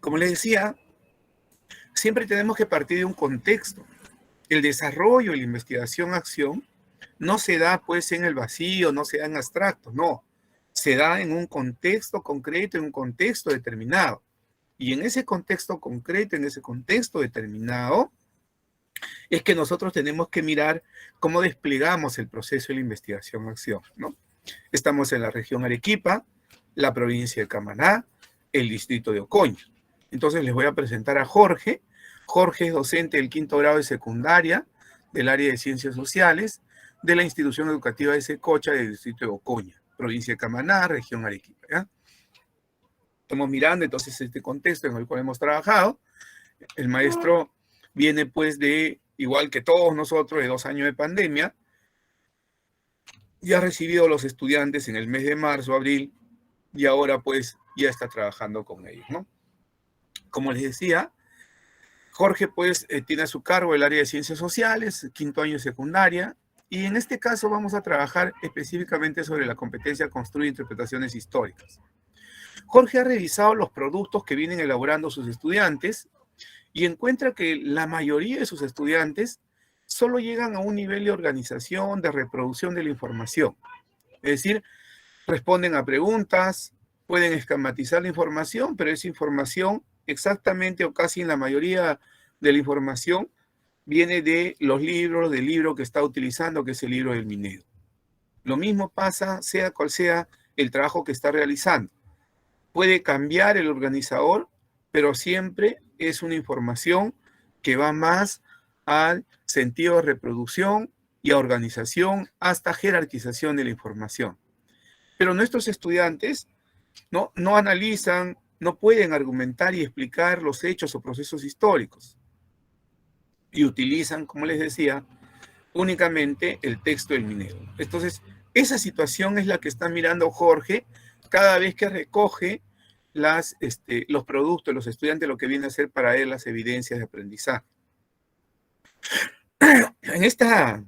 Como les decía, siempre tenemos que partir de un contexto. El desarrollo y la investigación-acción no se da pues en el vacío, no se da en abstracto, no. Se da en un contexto concreto, en un contexto determinado. Y en ese contexto concreto, en ese contexto determinado, es que nosotros tenemos que mirar cómo desplegamos el proceso de la investigación-acción, ¿no? Estamos en la región Arequipa, la provincia de Camaná, el distrito de Ocoña. Entonces les voy a presentar a Jorge. Jorge es docente del 5º grado de secundaria del área de Ciencias Sociales de la institución educativa de Secocha del distrito de Ocoña, provincia de Camaná, región Arequipa, ¿ya? Estamos mirando entonces este contexto en el cual hemos trabajado. El maestro viene pues de, igual que todos nosotros, de 2 años de pandemia, y ha recibido a los estudiantes en el mes de marzo, abril, y ahora pues ya está trabajando con ellos, ¿no? Como les decía, Jorge pues tiene a su cargo el área de Ciencias Sociales, 5º año de secundaria, y en este caso vamos a trabajar específicamente sobre la competencia construir interpretaciones históricas. Jorge ha revisado los productos que vienen elaborando sus estudiantes y encuentra que la mayoría de sus estudiantes solo llegan a un nivel de organización, de reproducción de la información. Es decir, responden a preguntas, pueden esquematizar la información, pero esa información exactamente o casi en la mayoría de la información viene de los libros, del libro que está utilizando, que es el libro del Minedo. Lo mismo pasa, sea cual sea el trabajo que está realizando. Puede cambiar el organizador, pero siempre es una información que va más al sentido de reproducción y a organización hasta jerarquización de la información. Pero nuestros estudiantes no analizan, no pueden argumentar y explicar los hechos o procesos históricos. Y utilizan, como les decía, únicamente el texto del Minedo. Entonces, esa situación es la que está mirando Jorge cada vez que recoge los productos, los estudiantes, lo que viene a ser para él las evidencias de aprendizaje. En esta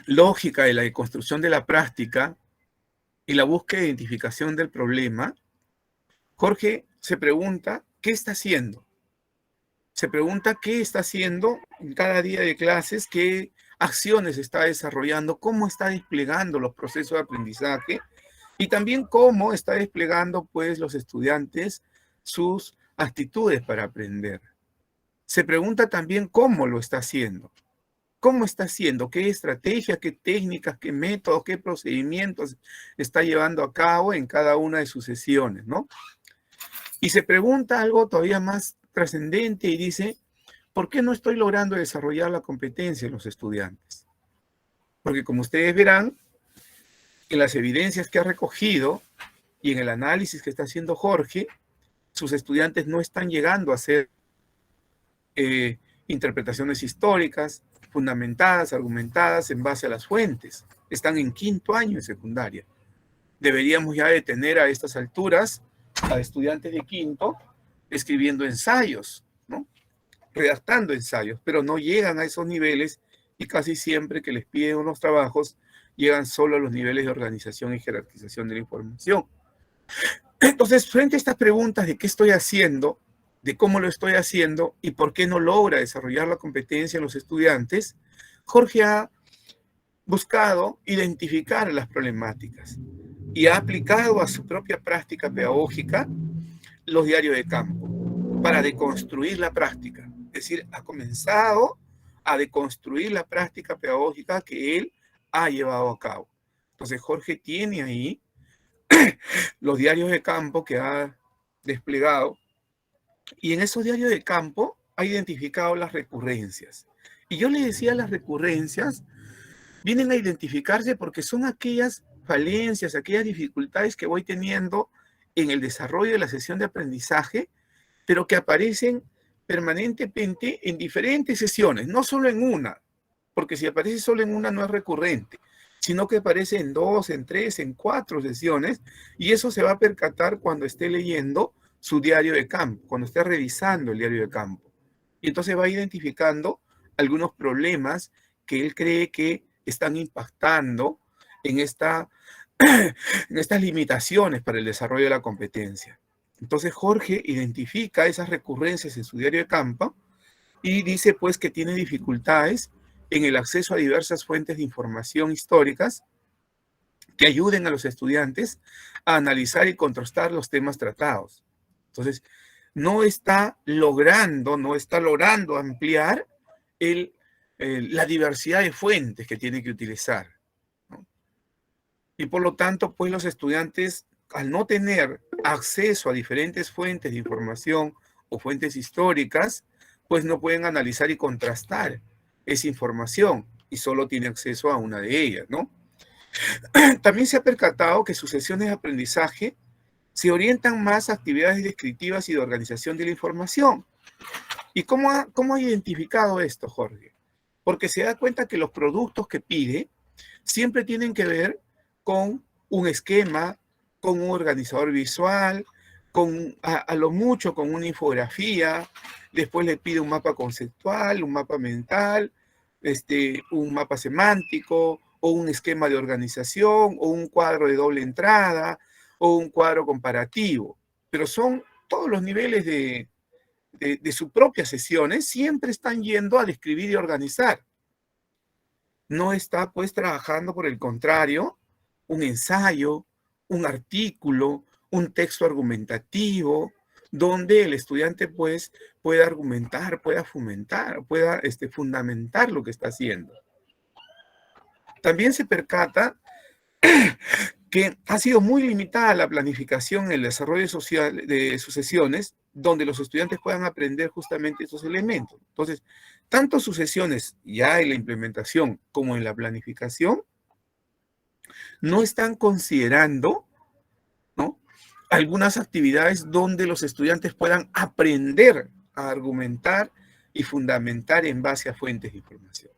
lógica de la deconstrucción de la práctica y la búsqueda de identificación del problema, Jorge se pregunta, ¿qué está haciendo? Se pregunta qué está haciendo en cada día de clases, qué acciones está desarrollando, cómo está desplegando los procesos de aprendizaje y también cómo está desplegando pues los estudiantes sus actitudes para aprender. Se pregunta también cómo lo está haciendo. ¿Cómo está haciendo? ¿Qué estrategias, qué técnicas, qué métodos, qué procedimientos está llevando a cabo en cada una de sus sesiones, ¿no? Y se pregunta algo todavía más trascendente y dice, ¿por qué no estoy logrando desarrollar la competencia en los estudiantes? Porque como ustedes verán, en las evidencias que ha recogido y en el análisis que está haciendo Jorge, sus estudiantes no están llegando a hacer interpretaciones históricas fundamentadas, argumentadas en base a las fuentes. Están en 5º año de secundaria. Deberíamos ya de tener a estas alturas a estudiantes de 5º escribiendo ensayos, ¿no? Redactando ensayos, pero no llegan a esos niveles y casi siempre que les piden unos trabajos llegan solo a los niveles de organización y jerarquización de la información. Entonces, frente a estas preguntas de qué estoy haciendo, de cómo lo estoy haciendo y por qué no logra desarrollar la competencia en los estudiantes, Jorge ha buscado identificar las problemáticas y ha aplicado a su propia práctica pedagógica los diarios de campo para deconstruir la práctica. Es decir, ha comenzado a deconstruir la práctica pedagógica que él ha llevado a cabo. Entonces, Jorge tiene ahí los diarios de campo que ha desplegado y en esos diarios de campo ha identificado las recurrencias. Y yo le decía, las recurrencias vienen a identificarse porque son aquellas falencias, aquellas dificultades que voy teniendo en el desarrollo de la sesión de aprendizaje, pero que aparecen permanentemente en diferentes sesiones, no solo en una, porque si aparece solo en una no es recurrente, sino que aparece en 2, en 3, en 4 sesiones, y eso se va a percatar cuando esté leyendo su diario de campo, cuando esté revisando el diario de campo. Y entonces va identificando algunos problemas que él cree que están impactando en estas limitaciones para el desarrollo de la competencia. Entonces Jorge identifica esas recurrencias en su diario de campo y dice pues que tiene dificultades en el acceso a diversas fuentes de información históricas que ayuden a los estudiantes a analizar y contrastar los temas tratados. Entonces, no está logrando ampliar la diversidad de fuentes que tiene que utilizar, ¿no? Y por lo tanto, pues los estudiantes, al no tener acceso a diferentes fuentes de información o fuentes históricas, pues no pueden analizar y contrastar esa información y solo tiene acceso a una de ellas, ¿no? También se ha percatado que sus sesiones de aprendizaje se orientan más a actividades descriptivas y de organización de la información. ¿Y cómo ha identificado esto, Jorge? Porque se da cuenta que los productos que pide siempre tienen que ver con un esquema, con un organizador visual, a lo mucho con una infografía, después le pide un mapa conceptual, un mapa mental, un mapa semántico, o un esquema de organización, o un cuadro de doble entrada, o un cuadro comparativo. Pero son todos los niveles de sus propias sesiones, siempre están yendo a describir y organizar. No está pues trabajando, por el contrario, un ensayo, un artículo, un texto argumentativo, donde el estudiante pues pueda argumentar, pueda fundamentar lo que está haciendo. También se percata que ha sido muy limitada la planificación en el desarrollo social de sus sesiones, donde los estudiantes puedan aprender justamente esos elementos. Entonces, tanto sus sesiones ya en la implementación como en la planificación, no están considerando, ¿no?, algunas actividades donde los estudiantes puedan aprender a argumentar y fundamentar en base a fuentes de información.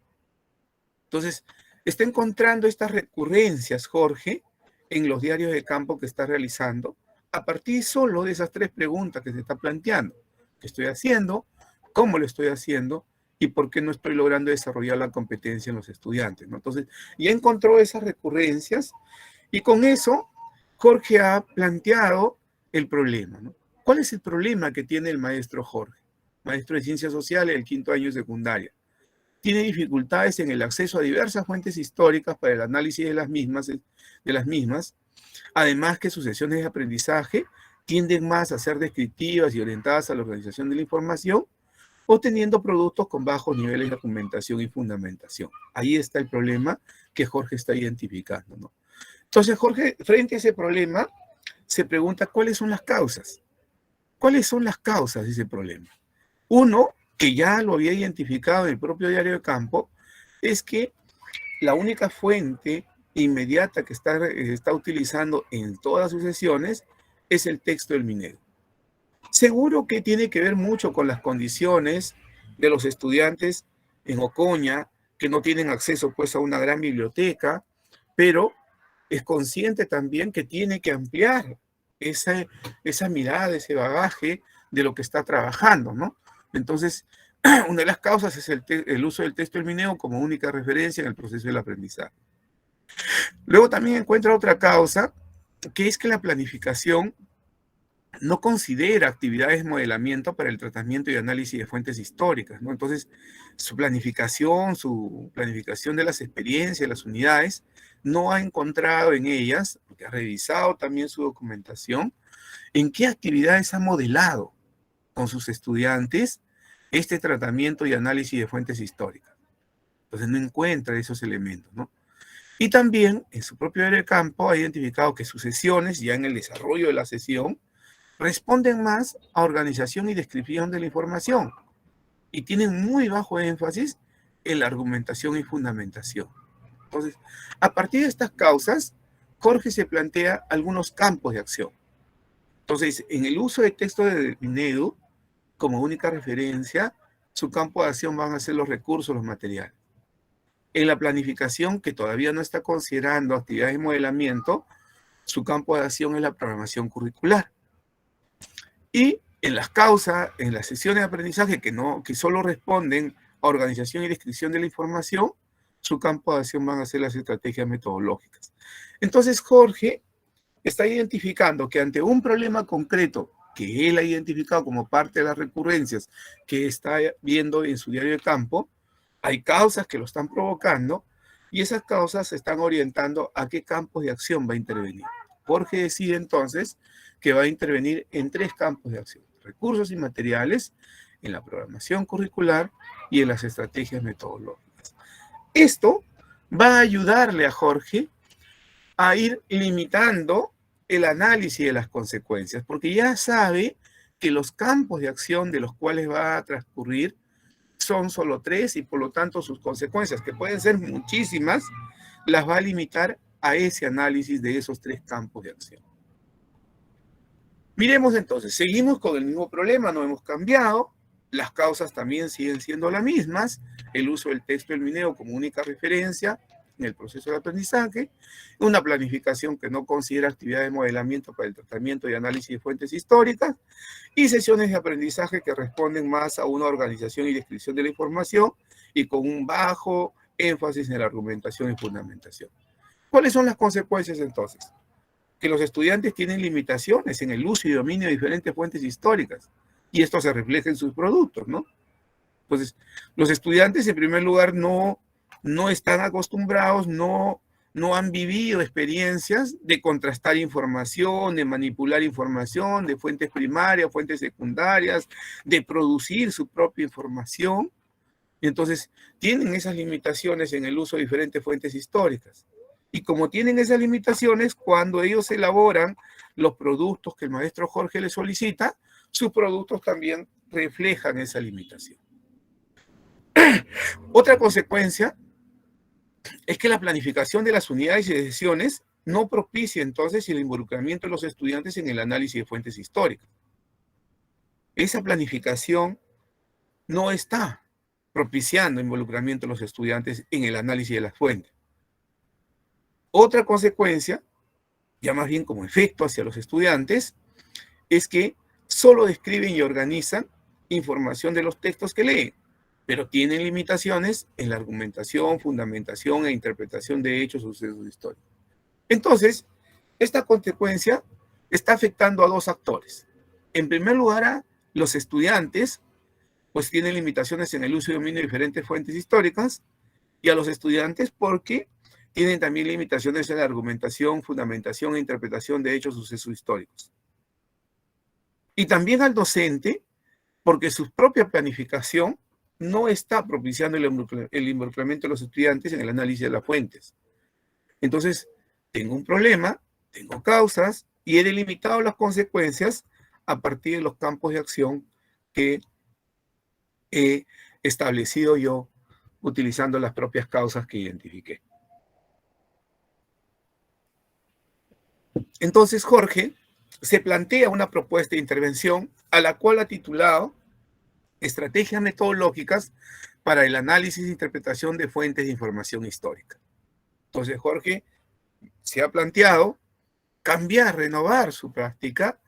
Entonces, está encontrando estas recurrencias, Jorge, en los diarios de campo que está realizando, a partir solo de esas 3 preguntas que se está planteando. ¿Qué estoy haciendo? ¿Cómo lo estoy haciendo? ¿Y por qué no estoy logrando desarrollar la competencia en los estudiantes, ¿no? Entonces, ya encontró esas recurrencias y con eso Jorge ha planteado el problema, ¿no? ¿Cuál es el problema que tiene el maestro Jorge? Maestro de Ciencias Sociales del 5º año de secundaria. Tiene dificultades en el acceso a diversas fuentes históricas para el análisis de las mismas, además que sus sesiones de aprendizaje tienden más a ser descriptivas y orientadas a la organización de la información, obteniendo productos con bajos niveles de argumentación y fundamentación. Ahí está el problema que Jorge está identificando, ¿no? Entonces, Jorge, frente a ese problema, se pregunta cuáles son las causas. ¿Cuáles son las causas de ese problema? Uno, que ya lo había identificado en el propio diario de campo, es que la única fuente inmediata que está utilizando en todas sus sesiones es el texto del Minedo. Seguro que tiene que ver mucho con las condiciones de los estudiantes en Ocoña, que no tienen acceso pues a una gran biblioteca, pero es consciente también que tiene que ampliar esa mirada, ese bagaje de lo que está trabajando, ¿no? Entonces, una de las causas es el uso del texto del Minedo como única referencia en el proceso del aprendizaje. Luego también encuentra otra causa, que es que la planificación no considera actividades de modelamiento para el tratamiento y análisis de fuentes históricas, ¿no? Entonces, su planificación de las experiencias, las unidades, no ha encontrado en ellas, porque ha revisado también su documentación, en qué actividades ha modelado con sus estudiantes este tratamiento y análisis de fuentes históricas. Entonces, no encuentra esos elementos, ¿no? Y también, en su propio área de campo, ha identificado que sus sesiones, ya en el desarrollo de la sesión, responden más a organización y descripción de la información y tienen muy bajo énfasis en la argumentación y fundamentación. Entonces, a partir de estas causas, Jorge se plantea algunos campos de acción. Entonces, en el uso de texto de Minedo, como única referencia, su campo de acción van a ser los recursos, los materiales. En la planificación, que todavía no está considerando actividades de modelamiento, su campo de acción es la programación curricular. Y en las causas, en las sesiones de aprendizaje que solo responden a organización y descripción de la información, su campo de acción van a ser las estrategias metodológicas. Entonces, Jorge está identificando que ante un problema concreto que él ha identificado como parte de las recurrencias que está viendo en su diario de campo, hay causas que lo están provocando y esas causas se están orientando a qué campos de acción va a intervenir. Jorge decide entonces que va a intervenir en 3 campos de acción: recursos y materiales, en la programación curricular y en las estrategias metodológicas. Esto va a ayudarle a Jorge a ir limitando el análisis de las consecuencias, porque ya sabe que los campos de acción de los cuales va a transcurrir son solo 3 y por lo tanto sus consecuencias, que pueden ser muchísimas, las va a limitar a ese análisis de esos 3 campos de acción. Miremos entonces, seguimos con el mismo problema, no hemos cambiado, las causas también siguen siendo las mismas, el uso del texto del MINEO como única referencia en el proceso de aprendizaje, una planificación que no considera actividad de modelamiento para el tratamiento y análisis de fuentes históricas, y sesiones de aprendizaje que responden más a una organización y descripción de la información y con un bajo énfasis en la argumentación y fundamentación. ¿Cuáles son las consecuencias entonces? Que los estudiantes tienen limitaciones en el uso y dominio de diferentes fuentes históricas, y esto se refleja en sus productos, ¿no? Entonces, los estudiantes en primer lugar no están acostumbrados, no han vivido experiencias de contrastar información, de manipular información, de fuentes primarias, fuentes secundarias, de producir su propia información. Y entonces tienen esas limitaciones en el uso de diferentes fuentes históricas. Y como tienen esas limitaciones, cuando ellos elaboran los productos que el maestro Jorge les solicita, sus productos también reflejan esa limitación. Otra consecuencia es que la planificación de las unidades y de sesiones no propicia entonces el involucramiento de los estudiantes en el análisis de fuentes históricas. Esa planificación no está propiciando involucramiento de los estudiantes en el análisis de las fuentes. Otra consecuencia, ya más bien como efecto hacia los estudiantes, es que solo describen y organizan información de los textos que leen, pero tienen limitaciones en la argumentación, fundamentación e interpretación de hechos o sucesos históricos. Entonces, esta consecuencia está afectando a 2 actores. En primer lugar, a los estudiantes, pues tienen limitaciones en el uso y dominio de diferentes fuentes históricas, y a los estudiantes porque tienen también limitaciones en la argumentación, fundamentación e interpretación de hechos o sucesos históricos. Y también al docente, porque su propia planificación no está propiciando el involucramiento de los estudiantes en el análisis de las fuentes. Entonces, tengo un problema, tengo causas y he delimitado las consecuencias a partir de los campos de acción que he establecido yo utilizando las propias causas que identifiqué. Entonces, Jorge se plantea una propuesta de intervención a la cual ha titulado Estrategias metodológicas para el análisis e interpretación de fuentes de información histórica. Entonces, Jorge se ha planteado cambiar, renovar su práctica,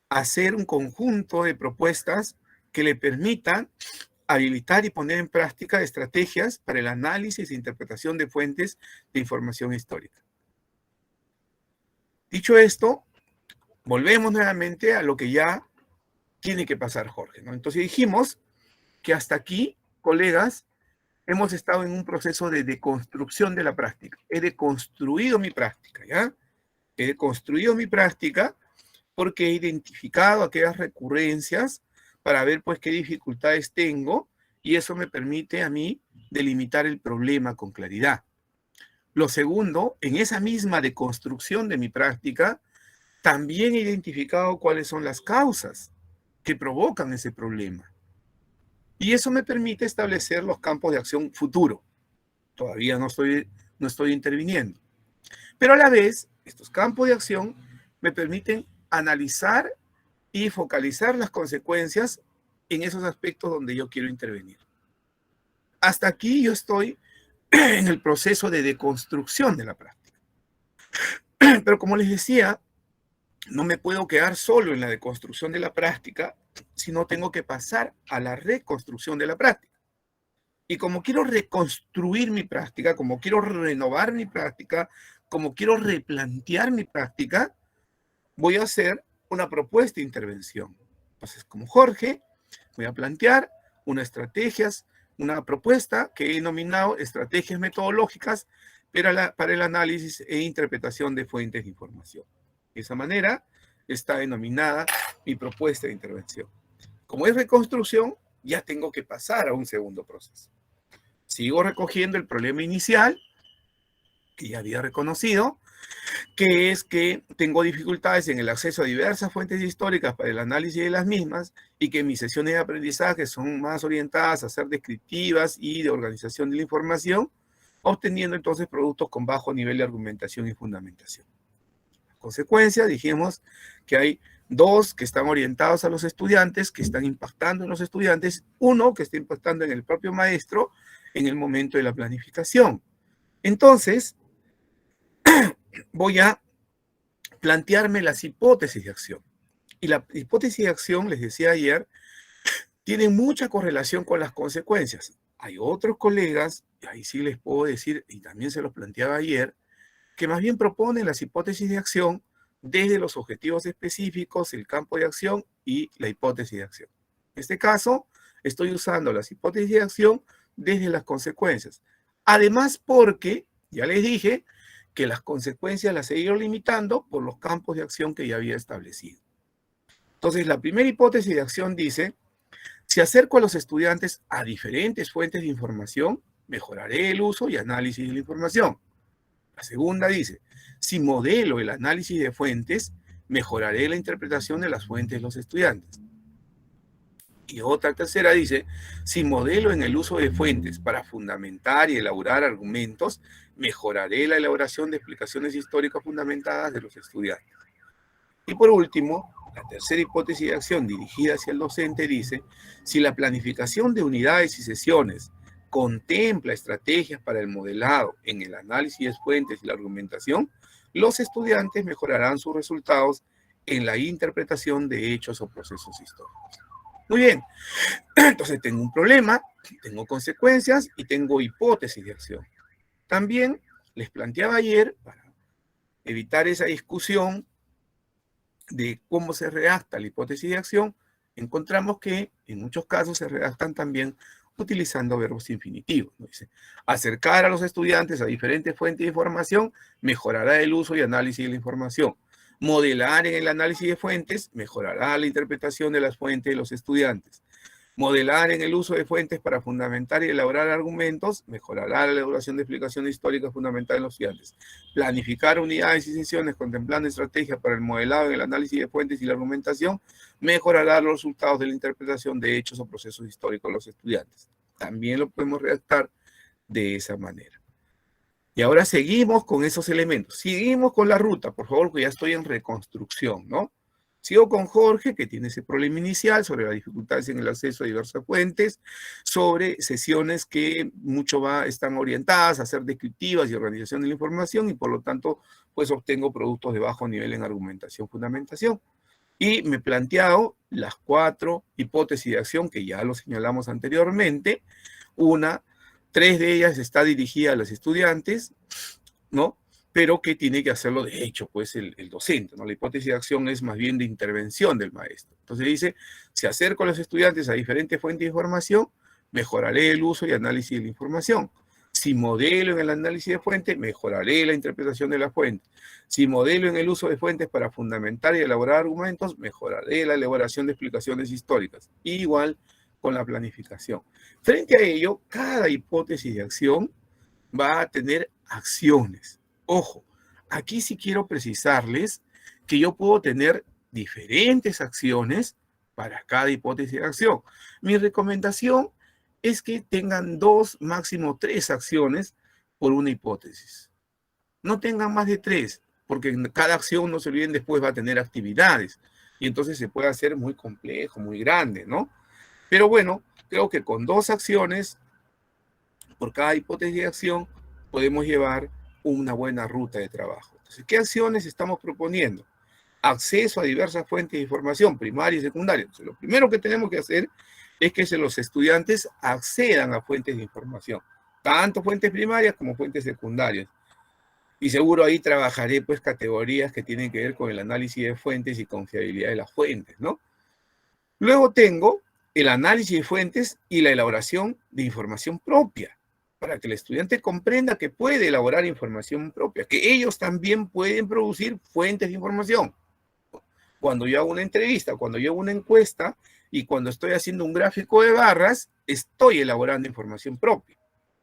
hacer un conjunto de propuestas que le permitan habilitar y poner en práctica estrategias para el análisis e interpretación de fuentes de información histórica. Dicho esto, volvemos nuevamente a lo que ya tiene que pasar Jorge, ¿no? Entonces dijimos que hasta aquí, colegas, hemos estado en un proceso de deconstrucción de la práctica. He deconstruido mi práctica, ¿ya? He deconstruido mi práctica porque he identificado aquellas recurrencias para ver, pues, qué dificultades tengo y eso me permite a mí delimitar el problema con claridad. Lo segundo, en esa misma deconstrucción de mi práctica, también he identificado cuáles son las causas que provocan ese problema. Y eso me permite establecer los campos de acción futuro. Todavía no estoy interviniendo. Pero a la vez, estos campos de acción me permiten analizar y focalizar las consecuencias en esos aspectos donde yo quiero intervenir. Hasta aquí yo estoy en el proceso de deconstrucción de la práctica. Pero como les decía, no me puedo quedar solo en la deconstrucción de la práctica, sino tengo que pasar a la reconstrucción de la práctica. Y como quiero reconstruir mi práctica, como quiero renovar mi práctica, como quiero replantear mi práctica, voy a hacer una propuesta de intervención. Entonces, como Jorge, voy a plantear una propuesta que he denominado estrategias metodológicas para el análisis e interpretación de fuentes de información. De esa manera está denominada mi propuesta de intervención. Como es reconstrucción, ya tengo que pasar a un segundo proceso. Sigo recogiendo el problema inicial, que ya había reconocido, que es que tengo dificultades en el acceso a diversas fuentes históricas para el análisis de las mismas y que mis sesiones de aprendizaje son más orientadas a ser descriptivas y de organización de la información, obteniendo entonces productos con bajo nivel de argumentación y fundamentación. En consecuencia, dijimos que hay dos que están orientados a los estudiantes, que están impactando en los estudiantes, uno que está impactando en el propio maestro en el momento de la planificación. Entonces, voy a plantearme las hipótesis de acción. Y la hipótesis de acción, les decía ayer, tiene mucha correlación con las consecuencias. Hay otros colegas, y ahí sí les puedo decir, y también se los planteaba ayer, que más bien proponen las hipótesis de acción desde los objetivos específicos, el campo de acción y la hipótesis de acción. En este caso, estoy usando las hipótesis de acción desde las consecuencias. Además, porque, ya les dije, que las consecuencias las he ido limitando por los campos de acción que ya había establecido. Entonces, la primera hipótesis de acción dice, si acerco a los estudiantes a diferentes fuentes de información, mejoraré el uso y análisis de la información. La segunda dice, si modelo el análisis de fuentes, mejoraré la interpretación de las fuentes de los estudiantes. Y otra tercera dice, si modelo en el uso de fuentes para fundamentar y elaborar argumentos, mejoraré la elaboración de explicaciones históricas fundamentadas de los estudiantes. Y por último, la tercera hipótesis de acción dirigida hacia el docente dice, si la planificación de unidades y sesiones contempla estrategias para el modelado en el análisis de fuentes y la argumentación, los estudiantes mejorarán sus resultados en la interpretación de hechos o procesos históricos. Muy bien, entonces tengo un problema, tengo consecuencias y tengo hipótesis de acción. También les planteaba ayer, para evitar esa discusión de cómo se redacta la hipótesis de acción, encontramos que en muchos casos se redactan también utilizando verbos infinitivos. Dice, acercar a los estudiantes a diferentes fuentes de información mejorará el uso y análisis de la información. Modelar en el análisis de fuentes mejorará la interpretación de las fuentes de los estudiantes. Modelar en el uso de fuentes para fundamentar y elaborar argumentos mejorará la elaboración de explicaciones históricas fundamentales de los estudiantes. Planificar unidades y sesiones contemplando estrategias para el modelado en el análisis de fuentes y la argumentación mejorará los resultados de la interpretación de hechos o procesos históricos de los estudiantes. También lo podemos redactar de esa manera. Y ahora seguimos con esos elementos. Seguimos con la ruta, por favor, que ya estoy en reconstrucción, ¿no? Sigo con Jorge, que tiene ese problema inicial sobre las dificultades en el acceso a diversas fuentes, sobre sesiones que están orientadas a ser descriptivas y organización de la información, y por lo tanto, pues obtengo productos de bajo nivel en argumentación, fundamentación. Y me he planteado las 4 hipótesis de acción que ya lo señalamos anteriormente. 3 de ellas está dirigida a los estudiantes, ¿no? Pero que tiene que hacerlo de hecho, pues, el docente, ¿no? La hipótesis de acción es más bien de intervención del maestro. Entonces dice, si acerco a los estudiantes a diferentes fuentes de información, mejoraré el uso y análisis de la información. Si modelo en el análisis de fuentes, mejoraré la interpretación de la fuente. Si modelo en el uso de fuentes para fundamentar y elaborar argumentos, mejoraré la elaboración de explicaciones históricas. Igual con la planificación. Frente a ello, cada hipótesis de acción va a tener acciones. Ojo, aquí sí quiero precisarles que yo puedo tener diferentes acciones para cada hipótesis de acción. Mi recomendación es que tengan 2, máximo 3 acciones por una hipótesis. No tengan más de 3, porque en cada acción, no se olviden, después va a tener actividades. Y entonces se puede hacer muy complejo, muy grande, ¿no? Pero bueno, creo que con 2 acciones por cada hipótesis de acción podemos llevar una buena ruta de trabajo. Entonces, ¿qué acciones estamos proponiendo? Acceso a diversas fuentes de información, primaria y secundaria. Entonces, lo primero que tenemos que hacer es que los estudiantes accedan a fuentes de información, tanto fuentes primarias como fuentes secundarias. Y seguro ahí trabajaré pues categorías que tienen que ver con el análisis de fuentes y confiabilidad de las fuentes, ¿no? Luego tengo el análisis de fuentes y la elaboración de información propia, para que el estudiante comprenda que puede elaborar información propia, que ellos también pueden producir fuentes de información. Cuando yo hago una entrevista, cuando yo hago una encuesta y cuando estoy haciendo un gráfico de barras, estoy elaborando información propia.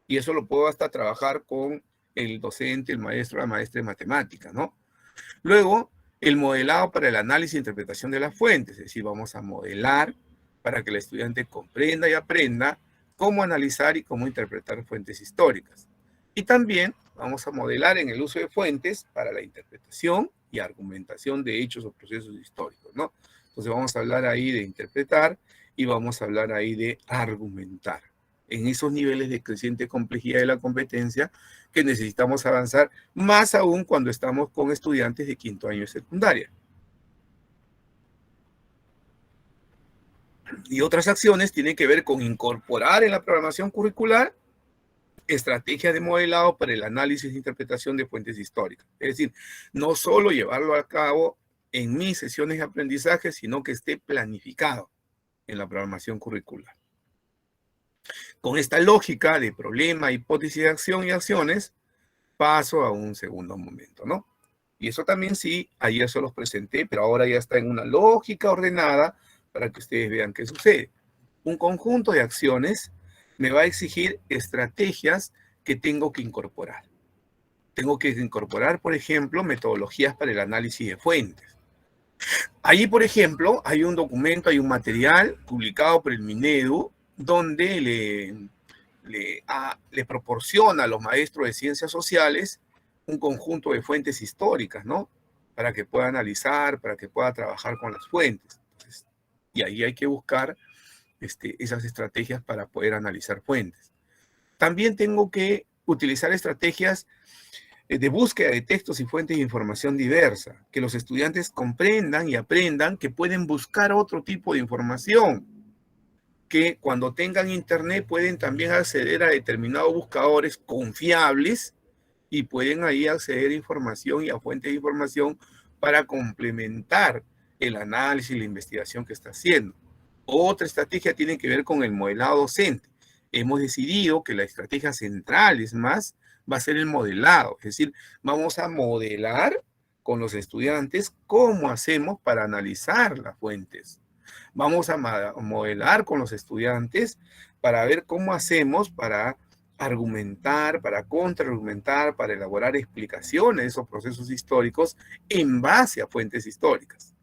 Y eso lo puedo hasta trabajar con el docente, el maestro, la maestra de matemática, ¿no? Luego, el modelado para el análisis e interpretación de las fuentes, es decir, vamos a modelar para que el estudiante comprenda y aprenda cómo analizar y cómo interpretar fuentes históricas. Y también vamos a modelar en el uso de fuentes para la interpretación y argumentación de hechos o procesos históricos, ¿no? Entonces vamos a hablar ahí de interpretar y vamos a hablar ahí de argumentar. En esos niveles de creciente complejidad de la competencia que necesitamos avanzar, más aún cuando estamos con estudiantes de quinto año de secundaria. Y otras acciones tienen que ver con incorporar en la programación curricular estrategias de modelado para el análisis e interpretación de fuentes históricas. Es decir, no solo llevarlo a cabo en mis sesiones de aprendizaje, sino que esté planificado en la programación curricular. Con esta lógica de problema, hipótesis de acción y acciones, paso a un segundo momento, ¿no? Y eso también sí, ayer se los presenté, pero ahora ya está en una lógica ordenada para que ustedes vean qué sucede. Un conjunto de acciones me va a exigir estrategias que tengo que incorporar. Tengo que incorporar, por ejemplo, metodologías para el análisis de fuentes. Allí, por ejemplo, hay un documento, hay un material publicado por el Minedu, donde le proporciona a los maestros de ciencias sociales un conjunto de fuentes históricas, ¿no? Para que pueda analizar, para que pueda trabajar con las fuentes. Entonces, y ahí hay que buscar esas estrategias para poder analizar fuentes. También tengo que utilizar estrategias de búsqueda de textos y fuentes de información diversa, que los estudiantes comprendan y aprendan que pueden buscar otro tipo de información, que cuando tengan internet pueden también acceder a determinados buscadores confiables y pueden ahí acceder a información y a fuentes de información para complementar el análisis y la investigación que está haciendo. Otra estrategia tiene que ver con el modelado docente. Hemos decidido que la estrategia central, es más, va a ser el modelado. Es decir, vamos a modelar con los estudiantes cómo hacemos para analizar las fuentes. Vamos a modelar con los estudiantes para ver cómo hacemos para argumentar, para contraargumentar, para elaborar explicaciones de esos procesos históricos en base a fuentes históricas.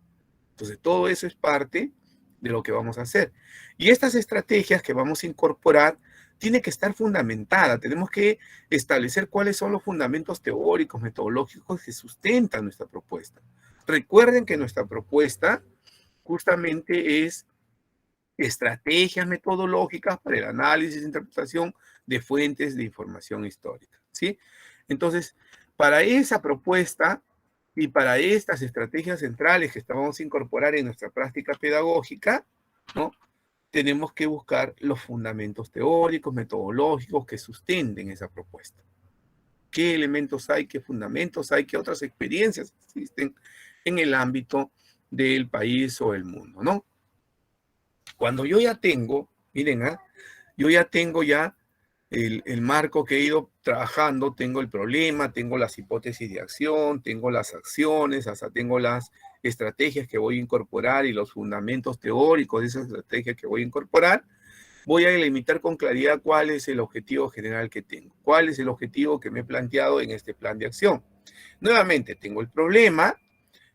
Entonces, todo eso es parte de lo que vamos a hacer. Y estas estrategias que vamos a incorporar tienen que estar fundamentadas. Tenemos que establecer cuáles son los fundamentos teóricos, metodológicos que sustentan nuestra propuesta. Recuerden que nuestra propuesta justamente es estrategias metodológicas para el análisis e interpretación de fuentes de información histórica, ¿sí? Entonces, para esa propuesta y para estas estrategias centrales que vamos a incorporar en nuestra práctica pedagógica, ¿no? Tenemos que buscar los fundamentos teóricos, metodológicos que sustenten esa propuesta. ¿Qué elementos hay, qué fundamentos hay, qué otras experiencias existen en el ámbito del país o el mundo, ¿no? Cuando yo ya tengo, miren, yo ya tengo el marco que he ido trabajando, tengo el problema, tengo las hipótesis de acción, tengo las acciones, hasta tengo las estrategias que voy a incorporar y los fundamentos teóricos de esas estrategias que voy a incorporar, voy a delimitar con claridad cuál es el objetivo general que tengo, cuál es el objetivo que me he planteado en este plan de acción. Nuevamente, tengo el problema,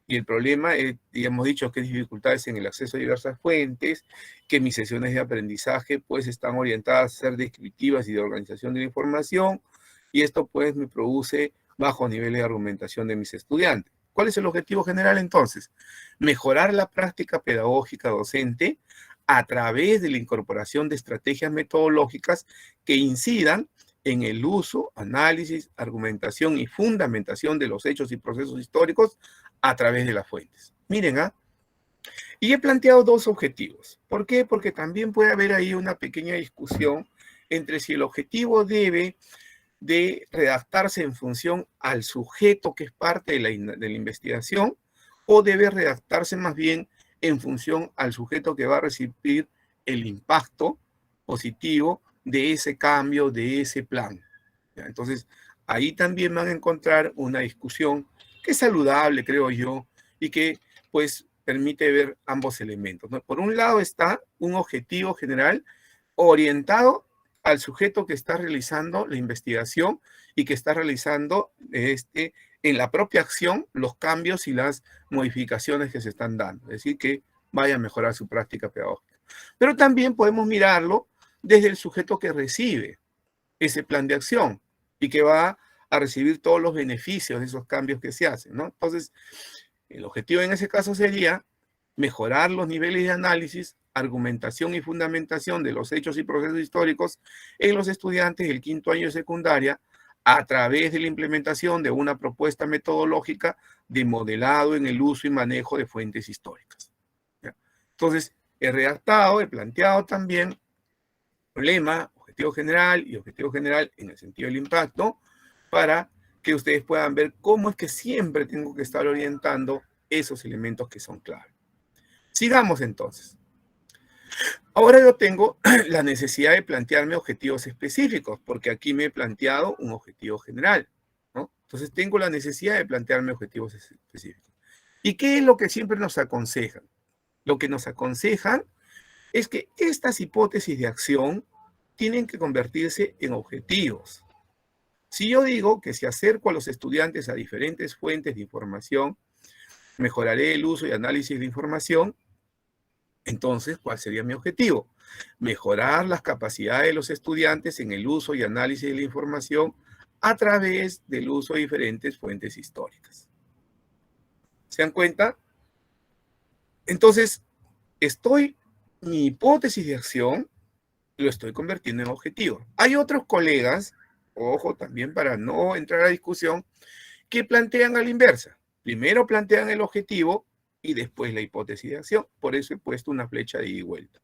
y el problema, ya hemos dicho que es dificultades en el acceso a diversas fuentes, que mis sesiones de aprendizaje pues están orientadas a ser descriptivas y de organización de la información, y esto pues me produce bajos niveles de argumentación de mis estudiantes. ¿Cuál es el objetivo general entonces? Mejorar la práctica pedagógica docente a través de la incorporación de estrategias metodológicas que incidan en el uso, análisis, argumentación y fundamentación de los hechos y procesos históricos a través de las fuentes. Miren, y he planteado dos objetivos. ¿Por qué? Porque también puede haber ahí una pequeña discusión entre si el objetivo debe de redactarse en función al sujeto que es parte de la investigación, o debe redactarse más bien en función al sujeto que va a recibir el impacto positivo de ese cambio, de ese plan. Entonces, ahí también van a encontrar una discusión que es saludable, creo yo, y que pues permite ver ambos elementos, ¿no? Por un lado está un objetivo general orientado al sujeto que está realizando la investigación y que está realizando en la propia acción los cambios y las modificaciones que se están dando, es decir, que vaya a mejorar su práctica pedagógica. Pero también podemos mirarlo desde el sujeto que recibe ese plan de acción y que va a recibir todos los beneficios de esos cambios que se hacen, ¿no? Entonces, el objetivo en ese caso sería mejorar los niveles de análisis, argumentación y fundamentación de los hechos y procesos históricos en los estudiantes del quinto año de secundaria a través de la implementación de una propuesta metodológica de modelado en el uso y manejo de fuentes históricas. ¿Ya? Entonces, he redactado, he planteado también problema, objetivo general y objetivo general en el sentido del impacto, para que ustedes puedan ver cómo es que siempre tengo que estar orientando esos elementos que son clave. Sigamos entonces. Ahora yo tengo la necesidad de plantearme objetivos específicos, porque aquí me he planteado un objetivo general, ¿no? Entonces tengo la necesidad de plantearme objetivos específicos. ¿Y qué es lo que siempre nos aconsejan? Lo que nos aconsejan es que estas hipótesis de acción tienen que convertirse en objetivos. Si yo digo que si acerco a los estudiantes a diferentes fuentes de información, mejoraré el uso y análisis de información, entonces, ¿cuál sería mi objetivo? Mejorar las capacidades de los estudiantes en el uso y análisis de la información a través del uso de diferentes fuentes históricas. ¿Se dan cuenta? Entonces, mi hipótesis de acción lo estoy convirtiendo en objetivo. Hay otros colegas, ojo, también para no entrar a discusión, que plantean a la inversa. Primero plantean el objetivo y después la hipótesis de acción. Por eso he puesto una flecha de ida y vuelta.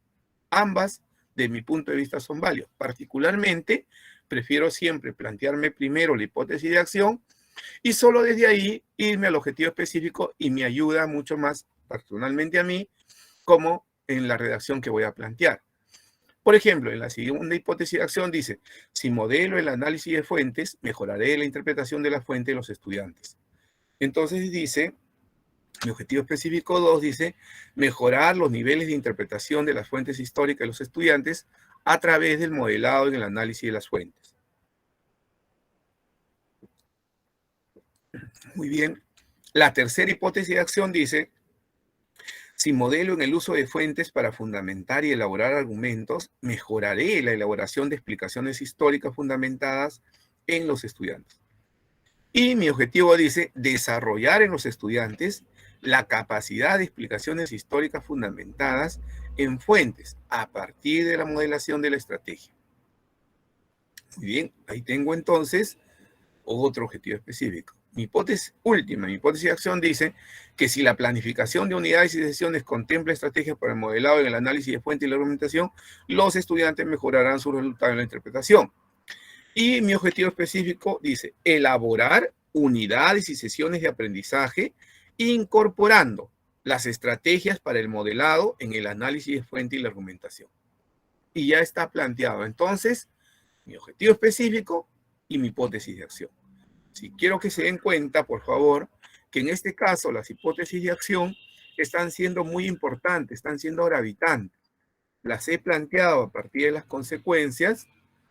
Ambas, de mi punto de vista, son válidas. Particularmente, prefiero siempre plantearme primero la hipótesis de acción y solo desde ahí irme al objetivo específico, y me ayuda mucho más personalmente a mí como en la redacción que voy a plantear. Por ejemplo, en la segunda hipótesis de acción dice, si modelo el análisis de fuentes, mejoraré la interpretación de la fuente de los estudiantes. Entonces dice, mi objetivo específico 2 dice, mejorar los niveles de interpretación de las fuentes históricas de los estudiantes a través del modelado en el análisis de las fuentes. Muy bien. La tercera hipótesis de acción dice, si modelo en el uso de fuentes para fundamentar y elaborar argumentos, mejoraré la elaboración de explicaciones históricas fundamentadas en los estudiantes. Y mi objetivo dice, desarrollar en los estudiantes la capacidad de explicaciones históricas fundamentadas en fuentes a partir de la modelación de la estrategia. Muy bien, ahí tengo entonces otro objetivo específico. Mi hipótesis de acción dice que si la planificación de unidades y sesiones contempla estrategias para el modelado en el análisis de fuente y la argumentación, los estudiantes mejorarán su resultado en la interpretación. Y mi objetivo específico dice elaborar unidades y sesiones de aprendizaje incorporando las estrategias para el modelado en el análisis de fuente y la argumentación. Y ya está planteado entonces mi objetivo específico y mi hipótesis de acción. Si quiero que se den cuenta, por favor, que en este caso las hipótesis de acción están siendo muy importantes, están siendo gravitantes. Las he planteado a partir de las consecuencias,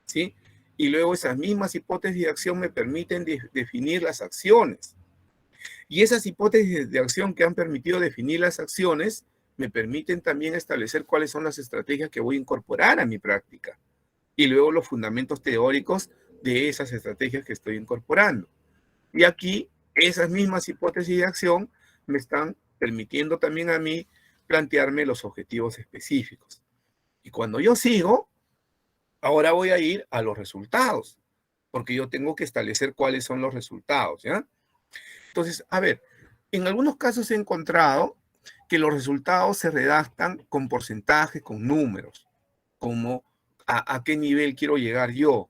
¿sí? Y luego esas mismas hipótesis de acción me permiten definir las acciones. Y esas hipótesis de acción que han permitido definir las acciones me permiten también establecer cuáles son las estrategias que voy a incorporar a mi práctica. Y luego los fundamentos teóricos de esas estrategias que estoy incorporando. Y aquí, esas mismas hipótesis de acción me están permitiendo también a mí plantearme los objetivos específicos. Y cuando yo sigo, ahora voy a ir a los resultados, porque yo tengo que establecer cuáles son los resultados, ¿ya? Entonces, a ver, en algunos casos he encontrado que los resultados se redactan con porcentajes, con números, como a qué nivel quiero llegar yo,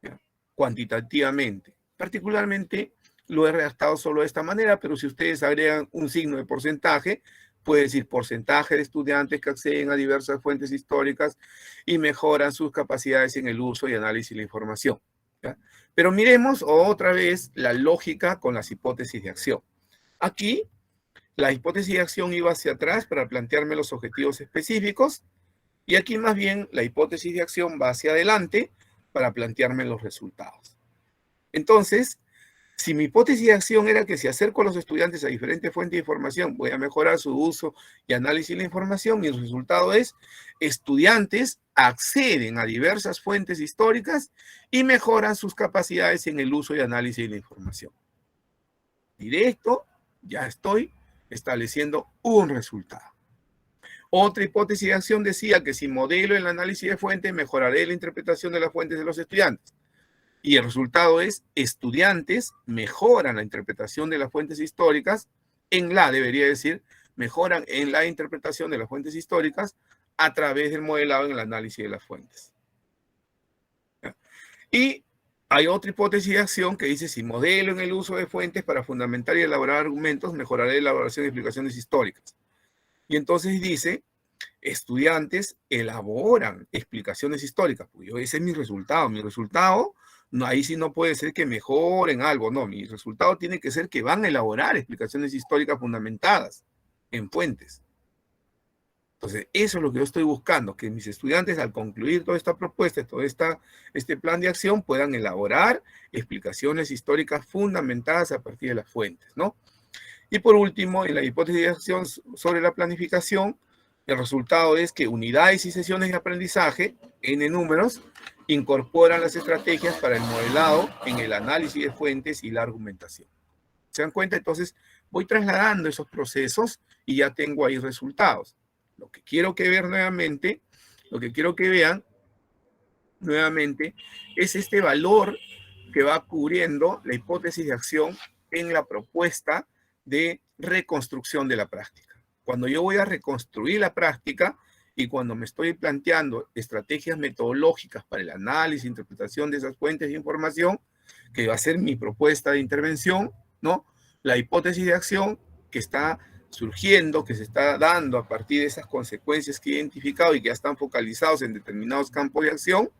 ¿ya? cuantitativamente. Particularmente lo he redactado solo de esta manera, pero si ustedes agregan un signo de porcentaje, puede decir porcentaje de estudiantes que acceden a diversas fuentes históricas y mejoran sus capacidades en el uso y análisis de la información. ¿Ya? Pero miremos otra vez la lógica con las hipótesis de acción. Aquí, la hipótesis de acción iba hacia atrás para plantearme los objetivos específicos, y aquí más bien la hipótesis de acción va hacia adelante para plantearme los resultados. Entonces, si mi hipótesis de acción era que si acerco a los estudiantes a diferentes fuentes de información, voy a mejorar su uso y análisis de la información, mi resultado es estudiantes acceden a diversas fuentes históricas y mejoran sus capacidades en el uso y análisis de la información. Directo, ya estoy estableciendo un resultado. Otra hipótesis de acción decía que si modelo el análisis de fuentes, mejoraré la interpretación de las fuentes de los estudiantes. Y el resultado es, estudiantes mejoran la interpretación de las fuentes históricas, debería decir, mejoran en la interpretación de las fuentes históricas a través del modelado en el análisis de las fuentes. Y hay otra hipótesis de acción que dice, si modelo en el uso de fuentes para fundamentar y elaborar argumentos, mejoraré la elaboración de explicaciones históricas. Y entonces dice, estudiantes elaboran explicaciones históricas. Pues ese es mi resultado. Mi resultado, no, ahí sí no puede ser que mejoren algo. No, mi resultado tiene que ser que van a elaborar explicaciones históricas fundamentadas en fuentes. Entonces, eso es lo que yo estoy buscando, que mis estudiantes al concluir toda esta propuesta, todo este plan de acción, puedan elaborar explicaciones históricas fundamentadas a partir de las fuentes, ¿no? Y por último, en la hipótesis de acción sobre la planificación, el resultado es que unidades y sesiones de aprendizaje, N números, incorporan las estrategias para el modelado en el análisis de fuentes y la argumentación. ¿Se dan cuenta? Entonces, voy trasladando esos procesos y ya tengo ahí resultados. Lo que quiero que vean nuevamente, es este valor que va cubriendo la hipótesis de acción en la propuesta de reconstrucción de la práctica. Cuando yo voy a reconstruir la práctica y cuando me estoy planteando estrategias metodológicas para el análisis e interpretación de esas fuentes de información, que va a ser mi propuesta de intervención, ¿no? La hipótesis de acción que está surgiendo, que se está dando a partir de esas consecuencias que he identificado y que ya están focalizados en determinados campos de acción,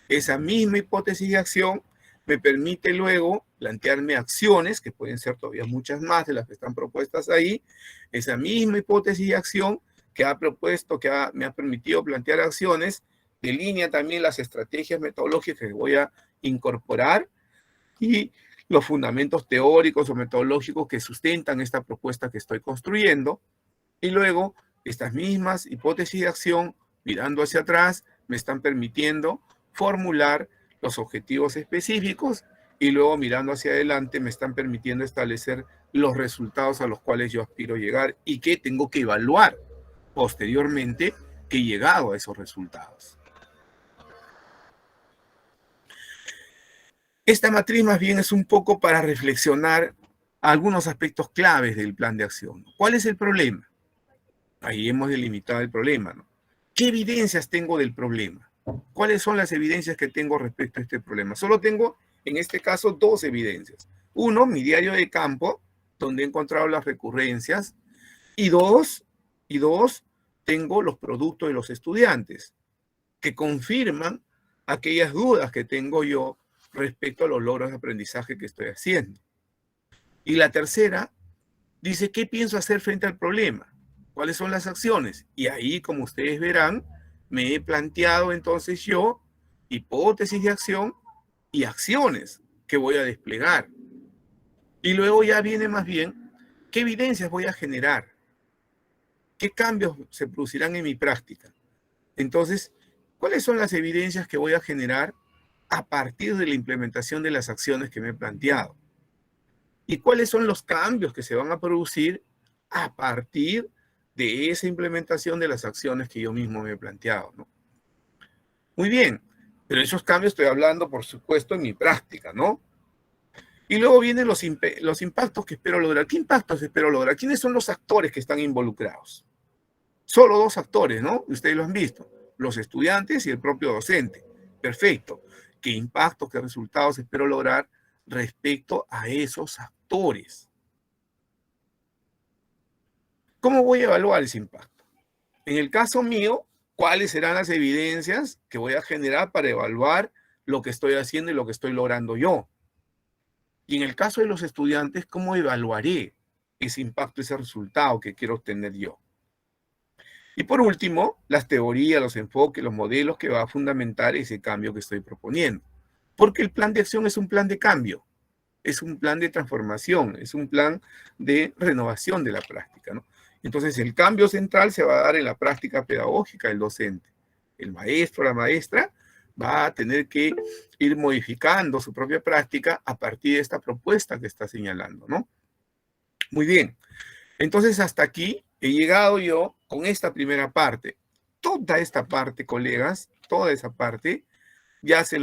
esa misma hipótesis de acción me permite luego plantearme acciones, que pueden ser todavía muchas más de las que están propuestas ahí, esa misma hipótesis de acción que me ha permitido plantear acciones, delinea también las estrategias metodológicas que voy a incorporar y los fundamentos teóricos o metodológicos que sustentan esta propuesta que estoy construyendo, y luego estas mismas hipótesis de acción, mirando hacia atrás, me están permitiendo formular los objetivos específicos y luego mirando hacia adelante me están permitiendo establecer los resultados a los cuales yo aspiro llegar y que tengo que evaluar posteriormente que he llegado a esos resultados. Esta matriz más bien es un poco para reflexionar algunos aspectos claves del plan de acción. ¿Cuál es el problema? Ahí hemos delimitado el problema, ¿no? ¿Qué evidencias tengo del problema? ¿Cuáles son las evidencias que tengo respecto a este problema? Solo tengo, en este caso, dos evidencias. Uno, mi diario de campo, donde he encontrado las recurrencias. Y dos, tengo los productos de los estudiantes, que confirman aquellas dudas que tengo yo respecto a los logros de aprendizaje que estoy haciendo. Y la tercera dice, ¿qué pienso hacer frente al problema? ¿Cuáles son las acciones? Y ahí, como ustedes verán, me he planteado entonces yo hipótesis de acción y acciones que voy a desplegar. Y luego ya viene más bien, ¿qué evidencias voy a generar? ¿Qué cambios se producirán en mi práctica? Entonces, ¿cuáles son las evidencias que voy a generar a partir de la implementación de las acciones que me he planteado? ¿Y cuáles son los cambios que se van a producir a partir de esa implementación de las acciones que yo mismo me he planteado, ¿no? Muy bien, pero esos cambios estoy hablando, por supuesto, en mi práctica, ¿no? Y luego vienen los impactos que espero lograr. ¿Qué impactos espero lograr? ¿Quiénes son los actores que están involucrados? Solo dos actores, ¿no? Ustedes lo han visto, los estudiantes y el propio docente. Perfecto. qué impactos, qué resultados espero lograr respecto a esos actores. ¿Cómo voy a evaluar ese impacto? En el caso mío, ¿cuáles serán las evidencias que voy a generar para evaluar lo que estoy haciendo y lo que estoy logrando yo? Y en el caso de los estudiantes, ¿cómo evaluaré ese impacto, ese resultado que quiero obtener yo? Y por último, las teorías, los enfoques, los modelos que va a fundamentar ese cambio que estoy proponiendo. Porque el plan de acción es un plan de cambio, es un plan de transformación, es un plan de renovación de la práctica, ¿no? Entonces, el cambio central se va a dar en la práctica pedagógica del docente. El maestro, la maestra, va a tener que ir modificando su propia práctica a partir de esta propuesta que está señalando, ¿no? Muy bien. Entonces, hasta aquí he llegado yo con esta primera parte. Toda esta parte, colegas, toda esa parte, ya se lo